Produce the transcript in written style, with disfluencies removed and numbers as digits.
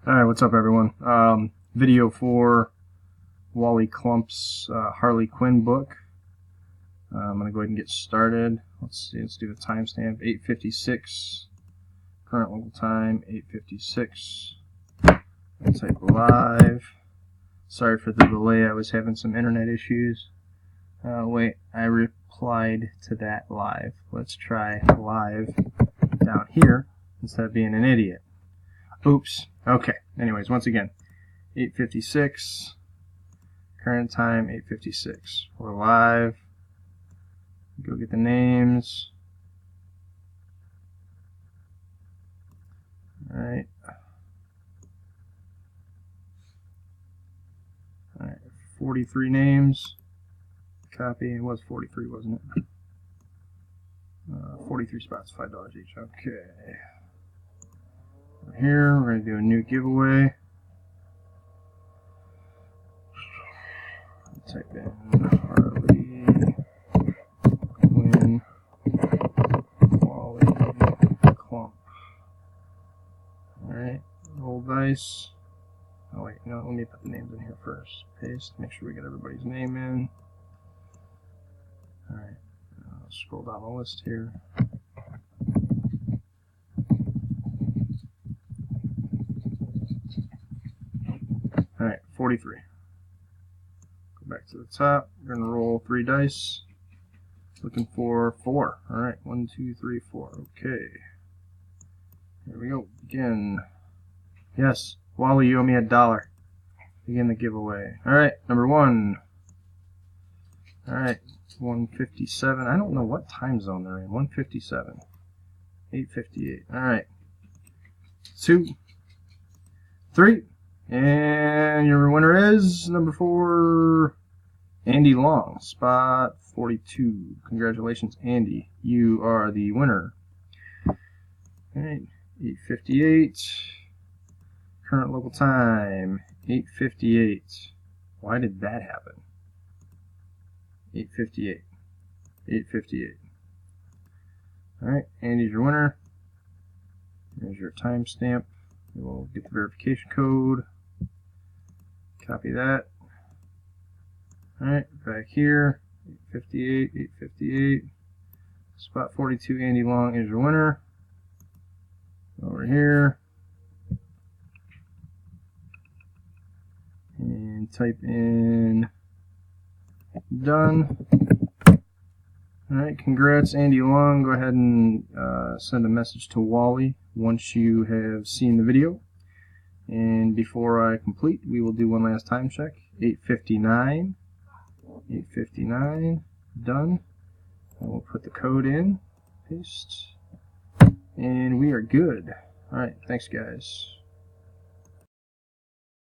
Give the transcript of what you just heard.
Alright, what's up everyone? Video for Wally Clump's Harley Quinn book. I'm going to go ahead and get started. Let's see, let's do the timestamp. 8:56. Current local time, 8:56. I'll type live. Sorry for the delay, I was having some internet issues. Wait, I replied to that live. Let's try live down here instead of being an idiot. Oops. Okay. Anyways, once again, 8:56. Current time, 8:56. We're live. Go get the names. Alright. Alright. 43 names. Copy. It was 43, wasn't it? 43 spots, $5 each. Okay. Here, we're going to do a new giveaway. Type in Harley Quinn Wally Clump. Alright, roll dice. Oh wait, no, let me put the names in here first. Paste, make sure we get everybody's name in. Alright, scroll down the list here. Alright, 43. Go back to the top. We're going to roll 3 dice. Looking for 4. Alright, 1, 2, 3, 4. Okay. Here we go. Begin. Yes, Wally, you owe me $1. Begin the giveaway. Alright, number 1. Alright, 1:57. I don't know what time zone they're in. 1:57. 8:58. Alright. 2, 3. And your winner is number 4, Andy Long, spot 42. Congratulations, Andy. You are the winner. Alright, 8:58. Current local time, 8:58. Why did that happen? 8:58. 8:58. Alright, Andy's your winner. There's your timestamp. We'll get the verification code. Copy that. Alright, back here. 8:58, 8:58. Spot 42, Andy Long is your winner. Over here. And type in done. Alright, congrats Andy Long. Go ahead and send a message to Wally once you have seen the video. And before I complete, we will do one last time check. 8:59. 8:59. Done. And we'll put the code in. Paste. And we are good. Alright, thanks guys.